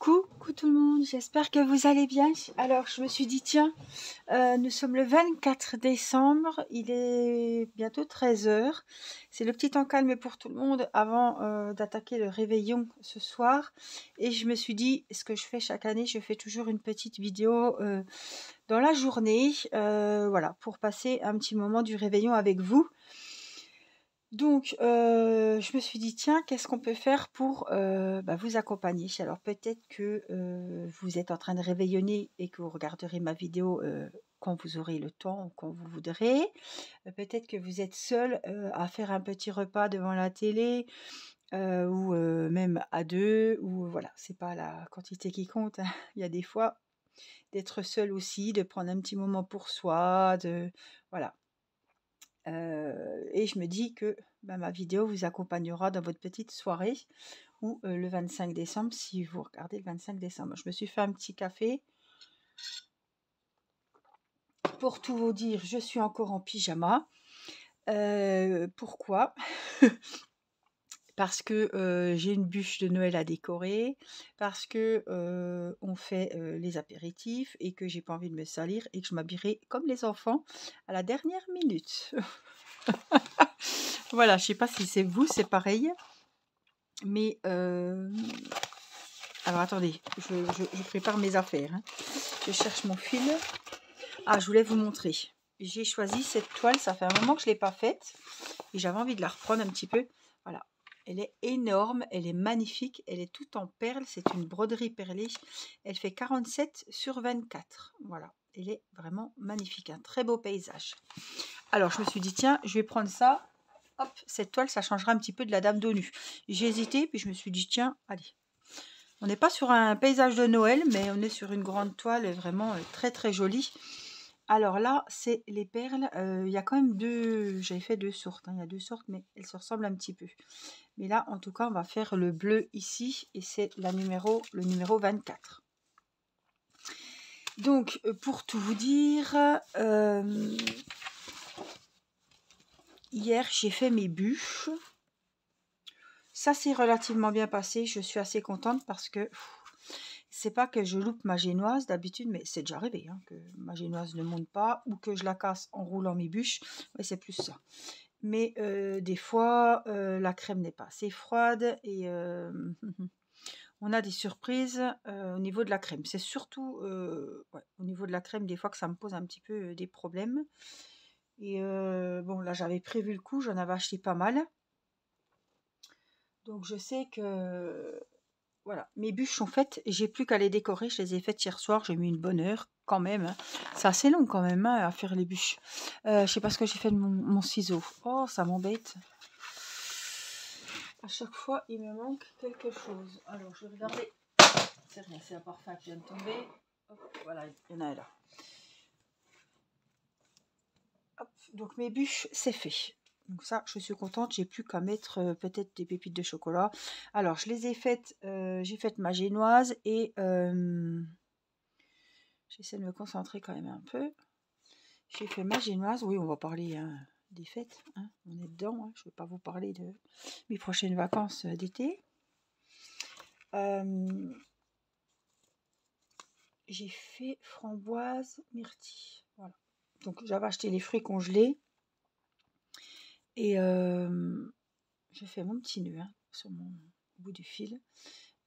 Coucou tout le monde, j'espère que vous allez bien. Alors je me suis dit tiens, nous sommes le 24 décembre, il est bientôt 13 heures. C'est le petit temps calme pour tout le monde avant d'attaquer le réveillon ce soir. Et je me suis dit, ce que je fais chaque année, je fais toujours une petite vidéo dans la journée, voilà, pour passer un petit moment du réveillon avec vous. Donc, je me suis dit, tiens, qu'est-ce qu'on peut faire pour vous accompagner? Alors, peut-être que vous êtes en train de réveillonner et que vous regarderez ma vidéo quand vous aurez le temps ou quand vous voudrez. Peut-être que vous êtes seul à faire un petit repas devant la télé ou même à deux. Ou voilà, c'est pas la quantité qui compte, hein. Il y a des fois d'être seul aussi, de prendre un petit moment pour soi, voilà. Et je me dis que ma vidéo vous accompagnera dans votre petite soirée ou le 25 décembre si vous regardez le 25 décembre. Je me suis fait un petit café. Pour tout vous dire, je suis encore en pyjama. Pourquoi? Parce que j'ai une bûche de Noël à décorer, parce que on fait les apéritifs et que j'ai pas envie de me salir et que je m'habillerai comme les enfants à la dernière minute. Voilà, je sais pas si c'est vous, c'est pareil. Mais alors attendez, je prépare mes affaires, hein. Je cherche mon fil. Ah, je voulais vous montrer. J'ai choisi cette toile, ça fait un moment que je ne l'ai pas faite. Et j'avais envie de la reprendre un petit peu. Voilà. Elle est énorme, elle est magnifique, elle est toute en perles. C'est une broderie perlée. Elle fait 47 sur 24. Voilà. Elle est vraiment magnifique. Un très beau paysage. Alors, je me suis dit, tiens, je vais prendre ça. Hop, cette toile, ça changera un petit peu de la Dame d'ONU. J'ai hésité, puis je me suis dit, tiens, allez. On n'est pas sur un paysage de Noël, mais on est sur une grande toile vraiment très très jolie. Alors là, c'est les perles. Il y a quand même deux, j'avais fait deux sortes, hein. Il y a deux sortes, mais elles se ressemblent un petit peu. Mais là, en tout cas, on va faire le bleu ici, et c'est le numéro 24. Donc, pour tout vous dire, hier, j'ai fait mes bûches. Ça s'est relativement bien passé. Je suis assez contente parce que c'est pas que je loupe ma génoise d'habitude, mais c'est déjà arrivé hein, que ma génoise ne monte pas ou que je la casse en roulant mes bûches. Ouais, c'est plus ça. Mais des fois, la crème n'est pas assez froide et on a des surprises au niveau de la crème. C'est surtout au niveau de la crème des fois que ça me pose un petit peu des problèmes. Et bon, là, j'avais prévu le coup, j'en avais acheté pas mal. Donc, je sais que voilà, mes bûches sont faites, j'ai plus qu'à les décorer. Je les ai faites hier soir, j'ai mis une bonne heure quand même, hein. C'est assez long quand même hein, à faire les bûches. Je sais pas ce que j'ai fait de mon ciseau. Oh, ça m'embête. À chaque fois, il me manque quelque chose. Alors, je vais regarder. C'est rien, c'est un parfum qui vient de tomber. Hop, voilà, il y en a un là. Hop, donc mes bûches, c'est fait. Donc ça, je suis contente. J'ai plus qu'à mettre peut-être des pépites de chocolat. Alors, je les ai faites. J'ai fait ma génoise et j'essaie de me concentrer quand même un peu. J'ai fait ma génoise. Oui, on va parler hein, des fêtes. Hein. On est dedans. Hein. Je ne vais pas vous parler de mes prochaines vacances d'été. J'ai fait framboise myrtille. Voilà. Donc, j'avais acheté les fruits congelés. Et j'ai fait mon petit nœud hein, sur mon bout du fil.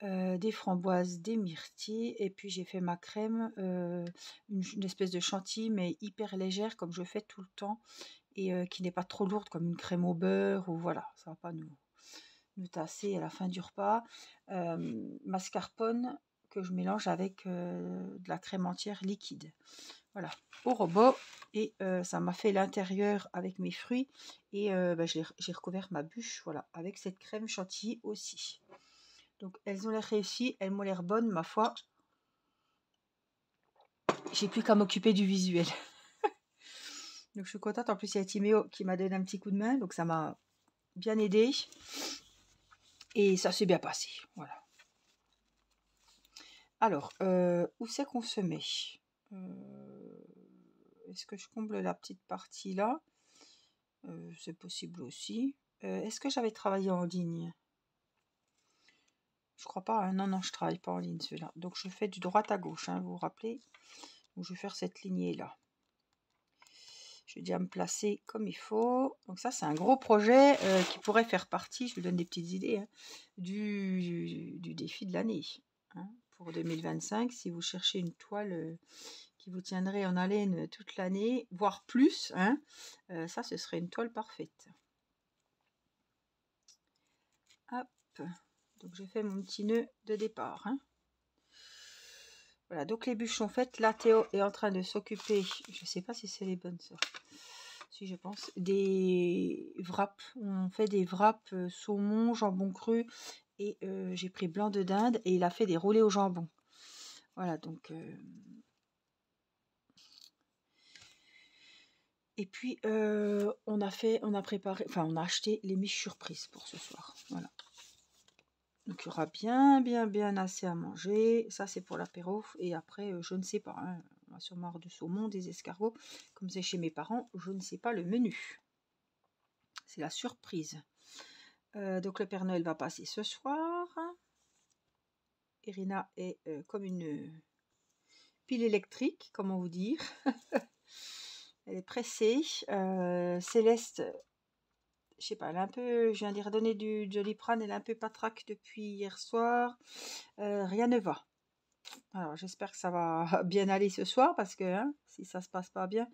Des framboises, des myrtilles, et puis j'ai fait ma crème, une espèce de chantilly, mais hyper légère, comme je fais tout le temps, et qui n'est pas trop lourde, comme une crème au beurre, ou voilà, ça va pas nous tasser à la fin du repas. Mascarpone, que je mélange avec de la crème entière liquide. Voilà, au robot, et ça m'a fait l'intérieur avec mes fruits, et j'ai recouvert ma bûche, voilà, avec cette crème chantilly aussi. Donc elles ont l'air réussies, elles m'ont l'air bonnes, ma foi. J'ai plus qu'à m'occuper du visuel. Donc je suis contente. En plus, il y a Timéo qui m'a donné un petit coup de main, donc ça m'a bien aidé. Et ça s'est bien passé. Voilà. Alors, où c'est qu'on se met? Est-ce que je comble la petite partie là? C'est possible aussi. Est-ce que j'avais travaillé en ligne? Je crois pas, hein. Non, non, je travaille pas en ligne, celui-là. Donc, je fais du droite à gauche, hein, vous vous rappelez. Donc, je vais faire cette lignée-là. Je vais déjà me placer comme il faut. Donc, ça, c'est un gros projet qui pourrait faire partie, je vous donne des petites idées, hein, du défi de l'année. Hein, pour 2025, si vous cherchez une toile qui vous tiendrait en haleine toute l'année, voire plus, hein, ça, ce serait une toile parfaite. Hop. Donc, je fais mon petit nœud de départ. Hein. Voilà, donc les bûches sont faites. Là, Théo est en train de s'occuper, je ne sais pas si c'est les bonnes ça. Si je pense, des wraps. On fait des wraps saumon, jambon cru et j'ai pris blanc de dinde et il a fait des roulés au jambon. Voilà, donc... Et puis, on a préparé, enfin, on a acheté les miches surprises pour ce soir. Voilà. Donc, il y aura bien assez à manger. Ça, c'est pour l'apéro. Et après, je ne sais pas. Hein, on va sûrement avoir du saumon, des escargots. Comme c'est chez mes parents, je ne sais pas le menu. C'est la surprise. Donc, le Père Noël va passer ce soir. Irina est comme une pile électrique, comment vous dire. Elle est pressée. Céleste, je sais pas, elle est un peu, je viens d'y redonner du Doliprane, elle est un peu patraque depuis hier soir. Rien ne va. Alors j'espère que ça va bien aller ce soir parce que hein, si ça se passe pas bien,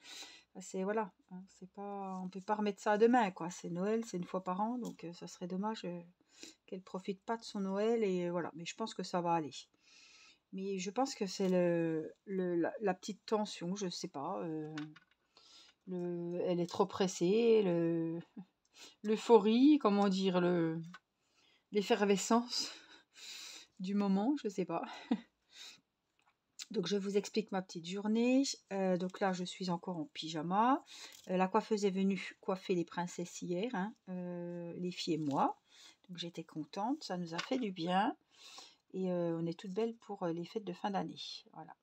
c'est voilà, hein, c'est pas, on peut pas remettre ça à demain quoi. C'est Noël, c'est une fois par an, donc ça serait dommage qu'elle profite pas de son Noël et voilà. Mais je pense que ça va aller. Mais je pense que c'est la petite tension, je sais pas. Elle est trop pressée, l'euphorie, comment dire, l'effervescence du moment, je sais pas. Donc je vous explique ma petite journée. Donc là je suis encore en pyjama. La coiffeuse est venue coiffer les princesses hier, hein, les filles et moi. Donc j'étais contente, ça nous a fait du bien. Et on est toutes belles pour les fêtes de fin d'année. Voilà.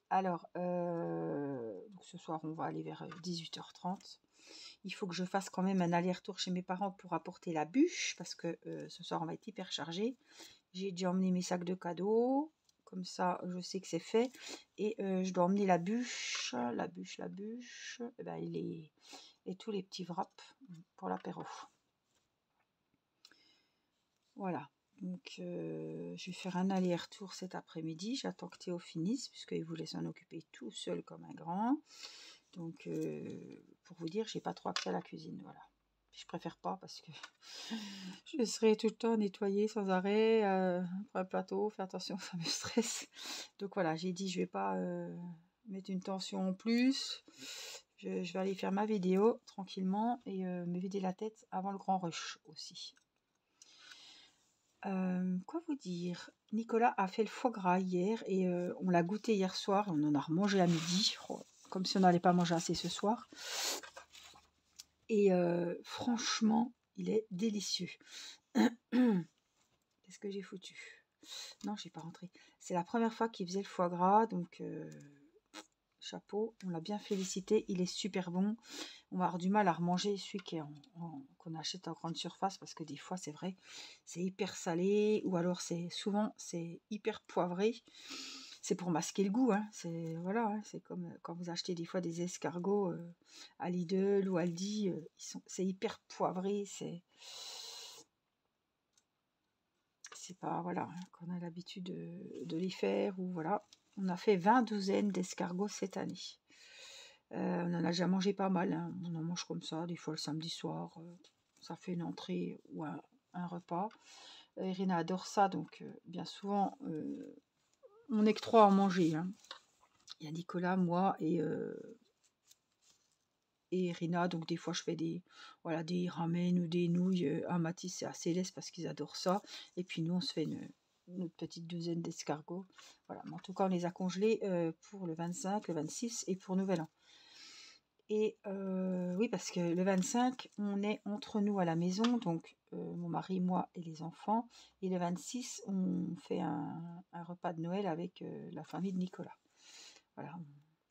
Alors, donc ce soir on va aller vers 18h30. Il faut que je fasse quand même un aller-retour chez mes parents pour apporter la bûche parce que ce soir on va être hyper chargé. J'ai déjà emmené mes sacs de cadeaux, comme ça je sais que c'est fait. Et je dois emmener la bûche, et, ben, et tous les petits wraps pour l'apéro. Voilà, donc je vais faire un aller-retour cet après-midi. J'attends que Théo finisse puisqu'il voulait s'en occuper tout seul comme un grand. Donc, pour vous dire, j'ai pas trop accès à la cuisine, voilà. Je préfère pas parce que je serai tout le temps nettoyée sans arrêt, pour un plateau, faire attention, ça me stresse. Donc voilà, j'ai dit je vais pas mettre une tension en plus. Je vais aller faire ma vidéo tranquillement et me vider la tête avant le grand rush aussi. Quoi vous dire? Nicolas a fait le foie gras hier et on l'a goûté hier soir, on en a remangé à midi. Oh, comme si on n'allait pas manger assez ce soir. Et franchement, il est délicieux. Qu'est-ce que j'ai foutu? Non, j'ai pas rentré. C'est la première fois qu'il faisait le foie gras, donc chapeau. On l'a bien félicité. Il est super bon. On va avoir du mal à remanger celui qu'on achète en grande surface parce que des fois, c'est vrai, c'est hyper salé ou alors souvent c'est hyper poivré. C'est pour masquer le goût, hein. C'est voilà, hein. C'est comme quand vous achetez des fois des escargots à Lidl ou Aldi, c'est hyper poivré, c'est pas voilà, hein, qu'on a l'habitude de les faire ou voilà. On a fait 20 douzaines d'escargots cette année. On en a déjà mangé pas mal, hein. On en mange comme ça, des fois le samedi soir, ça fait une entrée ou un repas. Irina adore ça, donc bien souvent on n'est que trois à en manger, hein. Il y a Nicolas, moi et Irina, donc des fois je fais des ramen ou des nouilles à Mathis et à Céleste parce qu'ils adorent ça. Et puis nous on se fait une petite douzaine d'escargots. Voilà, mais en tout cas on les a congelés pour le 25, le 26 et pour Nouvel An. Et oui, parce que le 25, on est entre nous à la maison, donc mon mari, moi et les enfants. Et le 26, on fait un repas de Noël avec la famille de Nicolas. Voilà,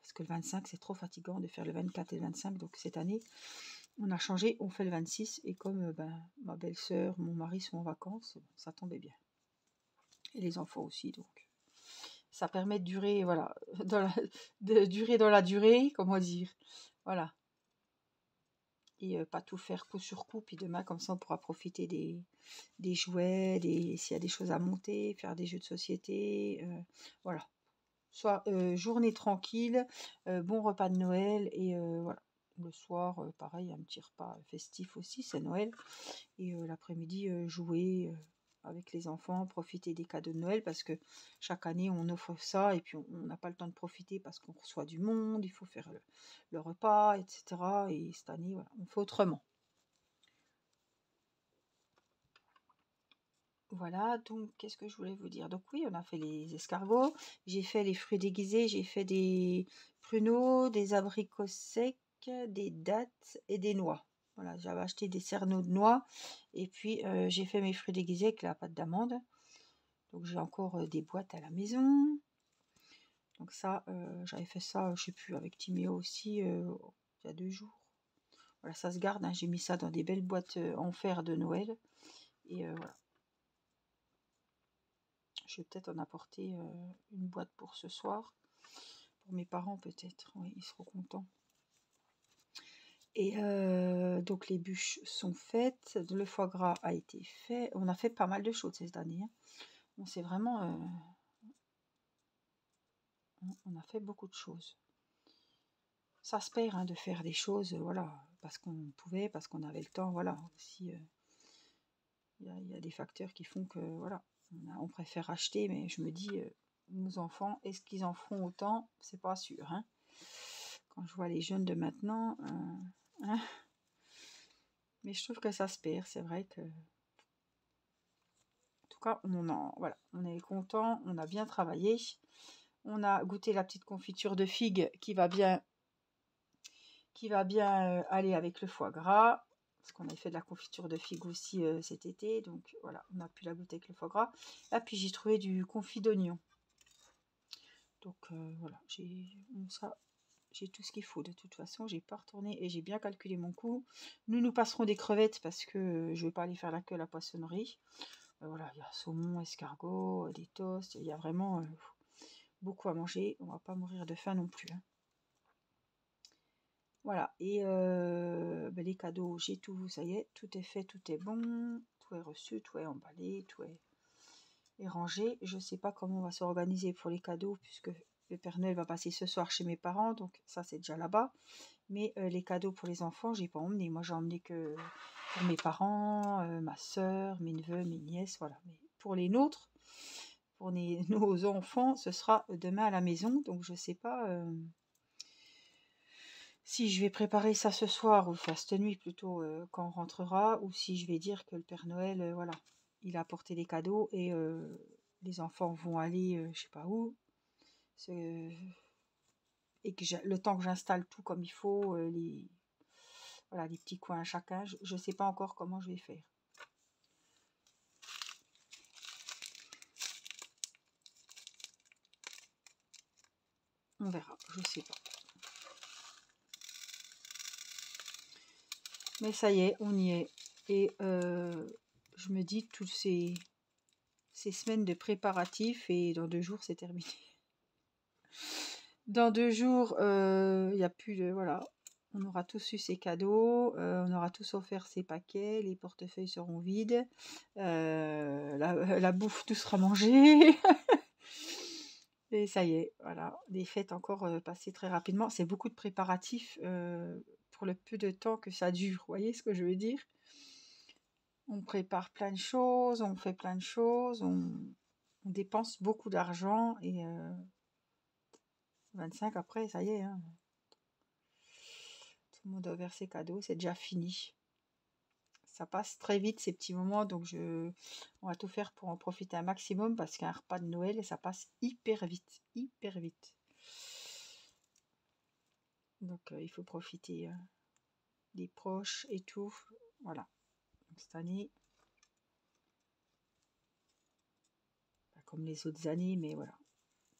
parce que le 25, c'est trop fatigant de faire le 24 et le 25. Donc cette année, on a changé, on fait le 26. Et comme ma belle-sœur, mon mari sont en vacances, ça tombait bien. Et les enfants aussi, donc. Ça permet de durer, voilà, de durer dans la durée, comment dire. Voilà. Et pas tout faire coup sur coup, puis demain, comme ça, on pourra profiter des jouets, s'il y a des choses à monter, faire des jeux de société, voilà. Soit journée tranquille, bon repas de Noël, et voilà. Le soir, pareil, un petit repas festif aussi, c'est Noël. Et l'après-midi, jouer avec les enfants, profiter des cadeaux de Noël, parce que chaque année, on offre ça, et puis on n'a pas le temps de profiter parce qu'on reçoit du monde, il faut faire le repas, etc. Et cette année, voilà, on fait autrement. Voilà, donc qu'est-ce que je voulais vous dire? Donc oui, on a fait les escargots, j'ai fait les fruits déguisés, j'ai fait des pruneaux, des abricots secs, des dattes et des noix. Voilà, j'avais acheté des cerneaux de noix, et puis j'ai fait mes fruits déguisés avec la pâte d'amande. Donc j'ai encore des boîtes à la maison. Donc ça, j'avais fait ça, je sais plus, avec Timéo aussi, il y a 2 jours. Voilà, ça se garde, hein, j'ai mis ça dans des belles boîtes en fer de Noël. Et voilà. Je vais peut-être en apporter une boîte pour ce soir. Pour mes parents peut-être, oui, ils seront contents. Et donc les bûches sont faites, le foie gras a été fait. On a fait pas mal de choses cette année, hein. On s'est vraiment... on a fait beaucoup de choses. Ça se perd, hein, de faire des choses, voilà, parce qu'on pouvait, parce qu'on avait le temps, voilà. Aussi, il y a des facteurs qui font que, voilà, on préfère acheter, mais je me dis, nos enfants, est-ce qu'ils en feront autant? C'est pas sûr, hein. Quand je vois les jeunes de maintenant, hein. Mais je trouve que ça se perd, c'est vrai que... En tout cas, voilà, on est content, on a bien travaillé. On a goûté la petite confiture de figues qui va bien aller avec le foie gras, parce qu'on a fait de la confiture de figues aussi cet été, donc voilà, on a pu la goûter avec le foie gras. Et puis j'ai trouvé du confit d'oignon. Donc voilà, j'ai tout ce qu'il faut. De toute façon, j'ai pas retourné et j'ai bien calculé mon coût. Nous passerons des crevettes parce que je vais pas aller faire la queue à la poissonnerie. Voilà, il y a saumon, escargot, des toasts, il y a vraiment beaucoup à manger. On va pas mourir de faim non plus, hein. Voilà, et les cadeaux, j'ai tout, ça y est, tout est fait, tout est bon, tout est reçu, tout est emballé, tout est rangé. Je ne sais pas comment on va s'organiser pour les cadeaux, puisque le Père Noël va passer ce soir chez mes parents, donc ça c'est déjà là-bas. Mais les cadeaux pour les enfants, j'ai pas emmené. Moi j'ai emmené que pour mes parents, ma soeur, mes neveux, mes nièces, voilà. Mais pour les nôtres, pour nos enfants, ce sera demain à la maison, donc je sais pas... si je vais préparer ça ce soir, ou enfin cette nuit plutôt, quand on rentrera, ou si je vais dire que le Père Noël, voilà, il a apporté des cadeaux et les enfants vont aller, je sais pas où, et que le temps que j'installe tout comme il faut, voilà, les petits coins à chacun, je ne sais pas encore comment je vais faire. On verra, je sais pas. Mais ça y est, on y est. Et je me dis toutes ces semaines de préparatifs, et dans 2 jours c'est terminé. Dans 2 jours, il n'y a plus de... Voilà, on aura tous eu ces cadeaux, on aura tous offert ces paquets, les portefeuilles seront vides, la bouffe, tout sera mangé. Et ça y est, voilà, les fêtes encore passées très rapidement. C'est beaucoup de préparatifs pour le peu de temps que ça dure. Vous voyez ce que je veux dire? On prépare plein de choses, on fait plein de choses, on dépense beaucoup d'argent, et 25 après, ça y est, hein. Tout le monde a ouvert ses cadeaux, c'est déjà fini. Ça passe très vite ces petits moments, donc on va tout faire pour en profiter un maximum, parce qu'un repas de Noël, ça passe hyper vite, hyper vite. Donc il faut profiter des proches et tout. Voilà. Donc, cette année, pas comme les autres années, mais voilà.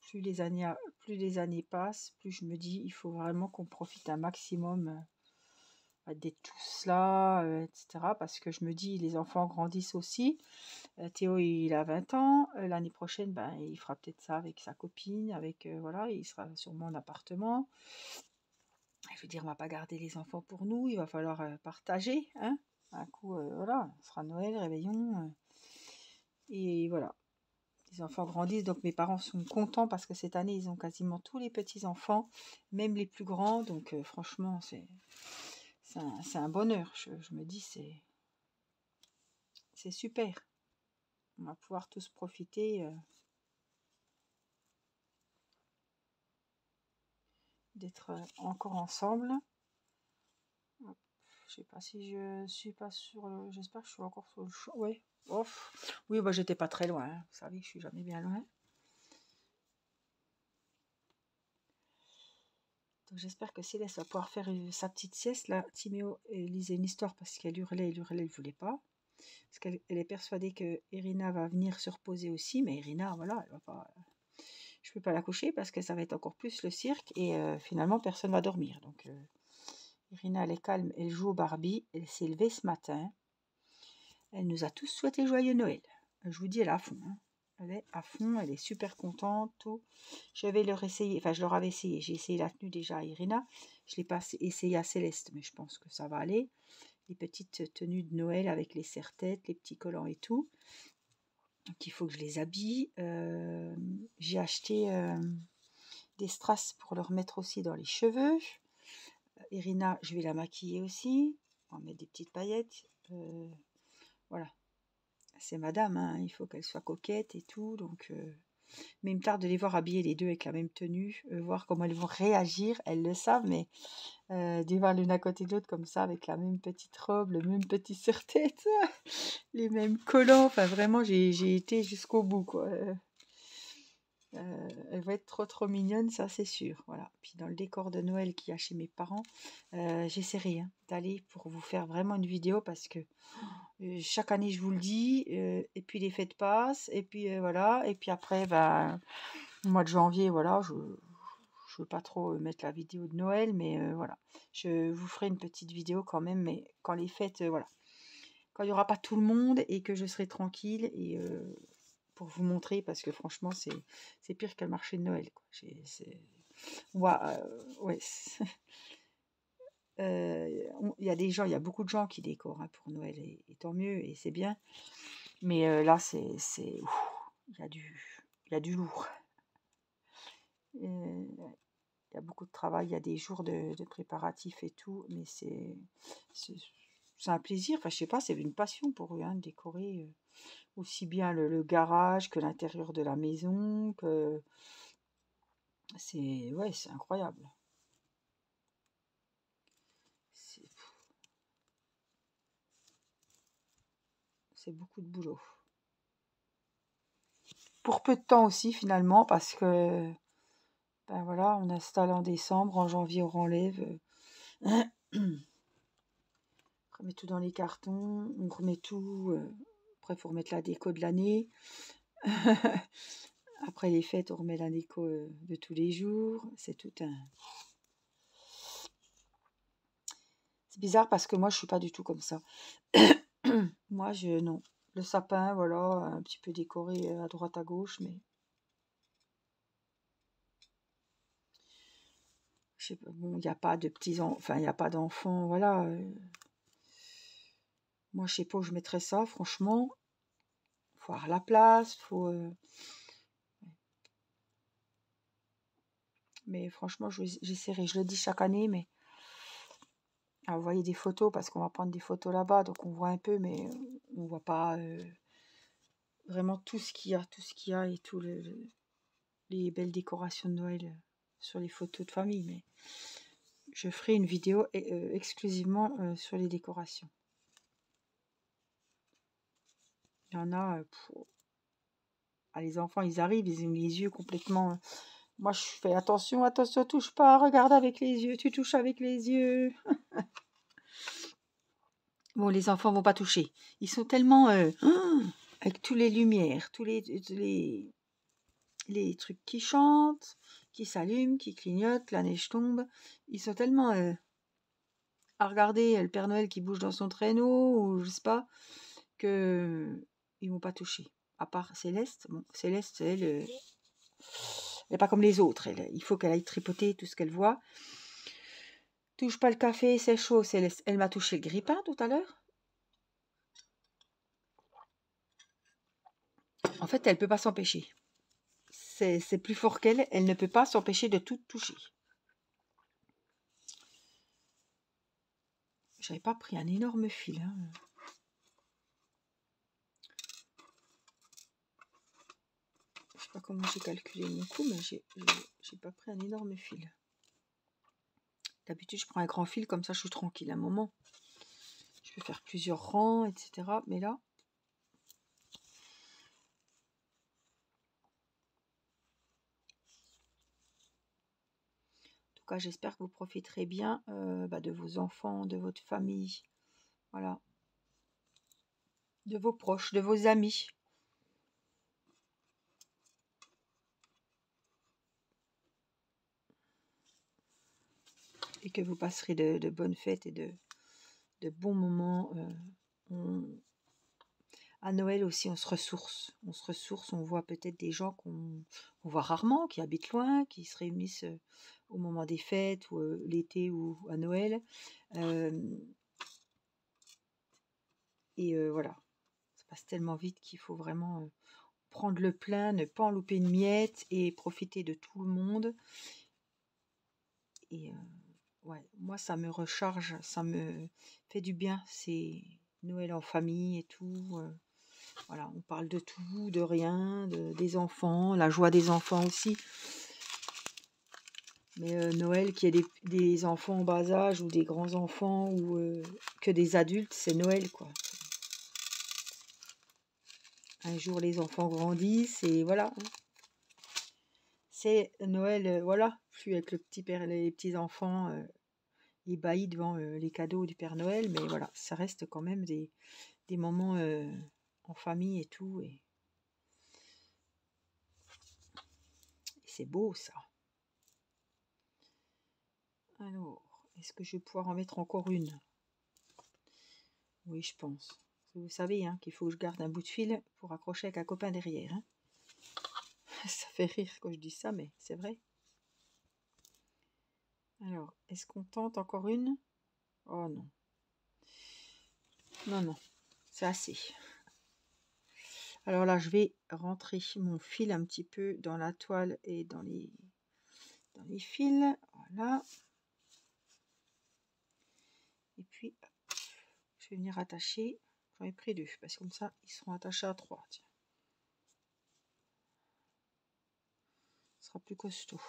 Plus les années passent, plus je me dis, il faut vraiment qu'on profite un maximum d'être tous là, etc. Parce que je me dis, les enfants grandissent aussi. Théo, il a 20 ans. L'année prochaine, ben, il fera peut-être ça avec sa copine, avec, voilà, il sera sûrement en appartement. Je veux dire, on va pas garder les enfants pour nous, il va falloir partager, hein. Un coup, voilà, ce sera Noël, réveillon, et voilà. Les enfants grandissent, donc mes parents sont contents parce que cette année, ils ont quasiment tous les petits-enfants, même les plus grands, donc franchement, c'est un bonheur. Je me dis, c'est super. On va pouvoir tous profiter d'être encore ensemble. Je sais pas si je suis pas sur le... J'espère que je suis encore sur le champ. Ouais. Ouf. Oui, bah j'étais pas très loin, hein. Vous savez, je suis jamais bien loin. Donc j'espère que Céleste va pouvoir faire sa petite sieste. Là, Timéo lisait une histoire parce qu'elle hurlait, elle voulait pas. Parce qu'elle est persuadée que Irina va venir se reposer aussi, mais Irina, voilà, elle va pas... Je peux pas la coucher parce que ça va être encore plus le cirque et finalement personne va dormir. Donc Irina, elle est calme, elle joue au Barbie, elle s'est levée ce matin. Elle nous a tous souhaité joyeux Noël. Je vous dis, elle est à fond, hein. Elle est à fond, elle est super contente, tout. Je vais leur essayer, enfin je leur avais essayé, j'ai essayé la tenue déjà à Irina, je ne l'ai pas essayé à Céleste, mais je pense que ça va aller. Les petites tenues de Noël avec les serre-têtes, les petits collants et tout. Donc il faut que je les habille. J'ai acheté des strass pour leur mettre aussi dans les cheveux. Irina, je vais la maquiller aussi. On va mettre des petites paillettes. Voilà. C'est madame, hein, il faut qu'elle soit coquette et tout. Donc, mais il me tarde de les voir habillées les deux avec la même tenue, voir comment elles vont réagir. Elles le savent, mais de voir l'une à côté de l'autre comme ça, avec la même petite robe, le même petit serre-tête, les mêmes collants. Enfin, vraiment, j'ai été jusqu'au bout, quoi. Elle va être trop mignonne, ça c'est sûr. Voilà. Puis dans le décor de Noël qu'il y a chez mes parents, j'essaierai d'aller pour vous faire vraiment une vidéo parce que chaque année je vous le dis, et puis les fêtes passent, et puis voilà, et puis après, ben, au mois de janvier, voilà, je veux pas trop mettre la vidéo de Noël, mais voilà, je vous ferai une petite vidéo quand même, mais quand les fêtes, voilà, quand il n'y aura pas tout le monde et que je serai tranquille et pour vous montrer, parce que franchement, c'est pire qu'un marché de Noël, quoi. Ouais, il y a des gens, il y a beaucoup de gens qui décorent, hein, pour Noël, et tant mieux, et c'est bien. Mais là, il y a du lourd. Il y a beaucoup de travail, il y a des jours de préparatifs et tout, mais c'est un plaisir. Enfin, je sais pas, c'est une passion pour eux, hein, de décorer aussi bien le garage que l'intérieur de la maison, que ouais, c'est incroyable. C'est beaucoup de boulot. Pour peu de temps aussi, finalement, parce que ben voilà, on installe en décembre, en janvier on renlève, on remet tout dans les cartons, on remet tout, après il faut remettre la déco de l'année. Après les fêtes, on remet la déco de tous les jours. C'est tout un... C'est bizarre parce que moi, je suis pas du tout comme ça. Moi, non. Le sapin, voilà, un petit peu décoré à droite, à gauche, mais... Je sais pas, bon, il n'y a pas de enfin, il n'y a pas d'enfants, voilà. Moi, je sais pas où je mettrais ça, franchement. Faut avoir la place, faut... Mais franchement, j'essaierai, je le dis chaque année, mais... à envoyer des photos, parce qu'on va prendre des photos là-bas, donc on voit un peu, mais on voit pas vraiment tout ce qu'il y a, et tout les belles décorations de Noël sur les photos de famille, mais je ferai une vidéo exclusivement sur les décorations. Il y en a, les enfants, ils arrivent, ils ont les yeux complètement... moi, je fais attention, touche pas, regarde avec les yeux, tu touches avec les yeux. Bon, les enfants vont pas toucher. Ils sont tellement... avec toutes les lumières, tous les trucs qui chantent, qui s'allument, qui clignotent, la neige tombe. Ils sont tellement à regarder le Père Noël qui bouge dans son traîneau, ou je sais pas, que ils vont pas toucher. À part Céleste. Bon, Céleste, elle n'est pas comme les autres. Il faut qu'elle aille tripoter tout ce qu'elle voit. Touche pas le café, c'est chaud, Céleste. Elle m'a touché le grille-pain tout à l'heure. En fait, elle peut pas s'empêcher. C'est plus fort qu'elle. Elle ne peut pas s'empêcher de tout toucher. J'avais pas pris un énorme fil. Hein. Je sais pas comment j'ai calculé mon coup, mais j'ai pas pris un énorme fil. D'habitude, je prends un grand fil, comme ça je suis tranquille un moment. Je peux faire plusieurs rangs, etc. Mais là, en tout cas, j'espère que vous profiterez bien de vos enfants, de votre famille, voilà, de vos proches, de vos amis. Et que vous passerez de bonnes fêtes et de bons moments. À Noël aussi, on se ressource. On voit peut-être des gens qu'on voit rarement, qui habitent loin, qui se réunissent au moment des fêtes, ou l'été, ou à Noël. Voilà, ça passe tellement vite qu'il faut vraiment prendre le plein, ne pas en louper une miette et profiter de tout le monde. Et ouais, moi, ça me recharge, ça me fait du bien. C'est Noël en famille et tout. Voilà, on parle de tout, de rien, des enfants, la joie des enfants aussi. Mais Noël, qu'il y ait des enfants en bas âge ou des grands enfants ou que des adultes, c'est Noël, quoi. Un jour, les enfants grandissent et voilà. C'est Noël, voilà. Je suis avec le petit père, les petits enfants ébahis devant les cadeaux du Père Noël, mais voilà, ça reste quand même des moments en famille et tout. Et c'est beau, ça. Alors, est-ce que je vais pouvoir en mettre encore une? Oui, je pense. Vous savez qu'il faut que je garde un bout de fil pour accrocher avec un copain derrière. Hein. Ça fait rire quand je dis ça, mais c'est vrai. Alors, est-ce qu'on tente encore une? Oh non. Non, non. C'est assez. Alors là, je vais rentrer mon fil un petit peu dans la toile et dans les fils. Voilà. Et puis, je vais venir attacher. J'en ai pris 2, parce que comme ça, ils seront attachés à 3. Tiens. Ce sera plus costaud.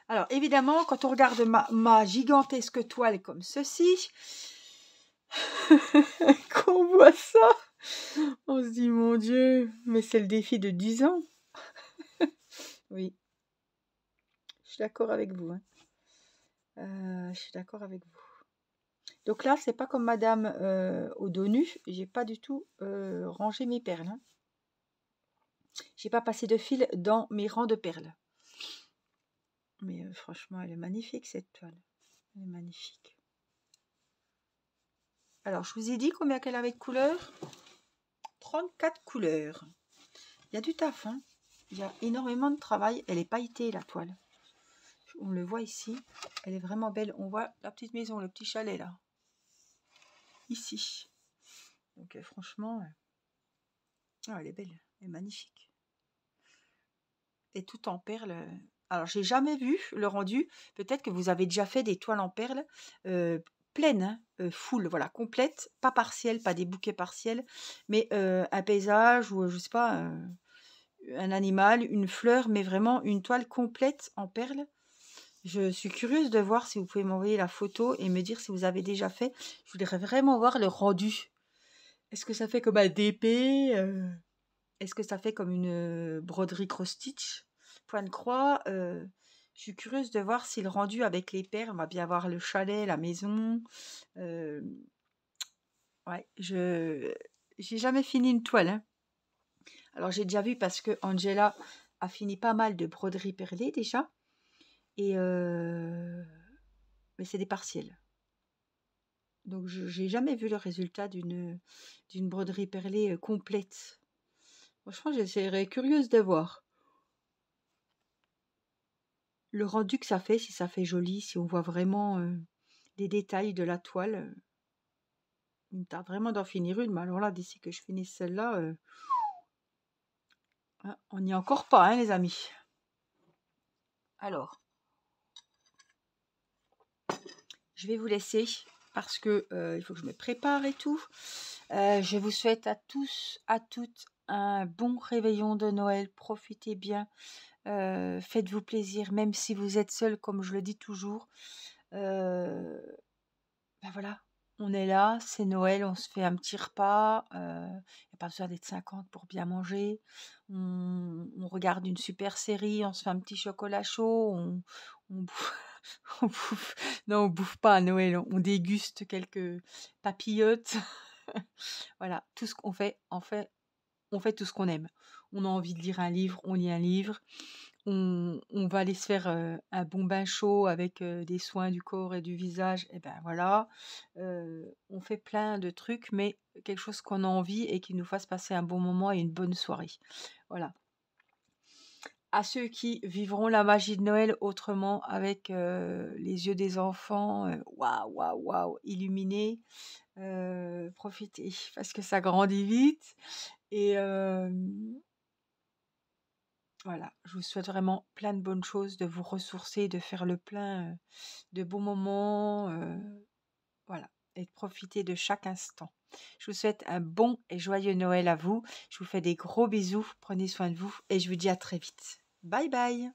Alors, évidemment, quand on regarde ma gigantesque toile comme ceci, qu'on voit ça, on se dit, mon Dieu, mais c'est le défi de 10 ans. Oui, je suis d'accord avec vous. Hein. Je suis d'accord avec vous. Donc là, c'est pas comme Madame au dos nu. J'ai pas du tout rangé mes perles. Hein. J'ai pas passé de fil dans mes rangs de perles. Mais franchement, elle est magnifique, cette toile. Elle est magnifique. Alors, je vous ai dit combien qu'elle avait de couleurs. 34 couleurs. Il y a du taf, hein. Il y a énormément de travail. Elle est pailletée, la toile. On le voit ici. Elle est vraiment belle. On voit la petite maison, le petit chalet, là. Ici. Donc, franchement, elle est belle. Elle est magnifique. Et tout en perles. Alors, j'ai jamais vu le rendu. Peut-être que vous avez déjà fait des toiles en perles pleines, hein, full, voilà, complète, pas partielle, pas des bouquets partiels, mais un paysage ou je sais pas, un animal, une fleur, mais vraiment une toile complète en perles. Je suis curieuse de voir si vous pouvez m'envoyer la photo et me dire si vous avez déjà fait. Je voudrais vraiment voir le rendu. Est-ce que ça fait comme un DP Est-ce que ça fait comme une broderie cross-stitch point de croix? Je suis curieuse de voir si le rendu avec les perles, on va bien voir le chalet, la maison. Ouais, j'ai jamais fini une toile. Hein. Alors j'ai déjà vu parce que Angela a fini pas mal de broderies perlées déjà. Et mais c'est des partiels. Donc j'ai jamais vu le résultat d'une broderie perlée complète. Franchement, j'essaierais curieuse de voir le rendu que ça fait, si ça fait joli, si on voit vraiment des détails de la toile. Il me tarde vraiment d'en finir une, mais alors là, d'ici que je finisse celle-là, hein, on n'y est encore pas, hein, les amis. Alors, je vais vous laisser parce que il faut que je me prépare et tout. Je vous souhaite à tous, à toutes, un bon réveillon de Noël. Profitez bien, faites-vous plaisir, même si vous êtes seul, comme je le dis toujours. Ben voilà, on est là, c'est Noël, on se fait un petit repas. Il n'y a pas besoin d'être 50 pour bien manger. On regarde une super série, on se fait un petit chocolat chaud, on bouffe, non, on bouffe pas à Noël, on déguste quelques papillotes. Voilà, tout ce qu'on fait, on fait tout ce qu'on aime. On a envie de lire un livre, on lit un livre. On va aller se faire un bon bain chaud avec des soins du corps et du visage. Et ben voilà, on fait plein de trucs, mais quelque chose qu'on a envie et qui nous fasse passer un bon moment et une bonne soirée. Voilà. À ceux qui vivront la magie de Noël autrement, avec les yeux des enfants, waouh, waouh, waouh, illuminés, profitez parce que ça grandit vite. Et voilà, je vous souhaite vraiment plein de bonnes choses, de vous ressourcer, de faire le plein de beaux moments, voilà, et de profiter de chaque instant. Je vous souhaite un bon et joyeux Noël à vous. Je vous fais des gros bisous, prenez soin de vous et je vous dis à très vite. Bye bye.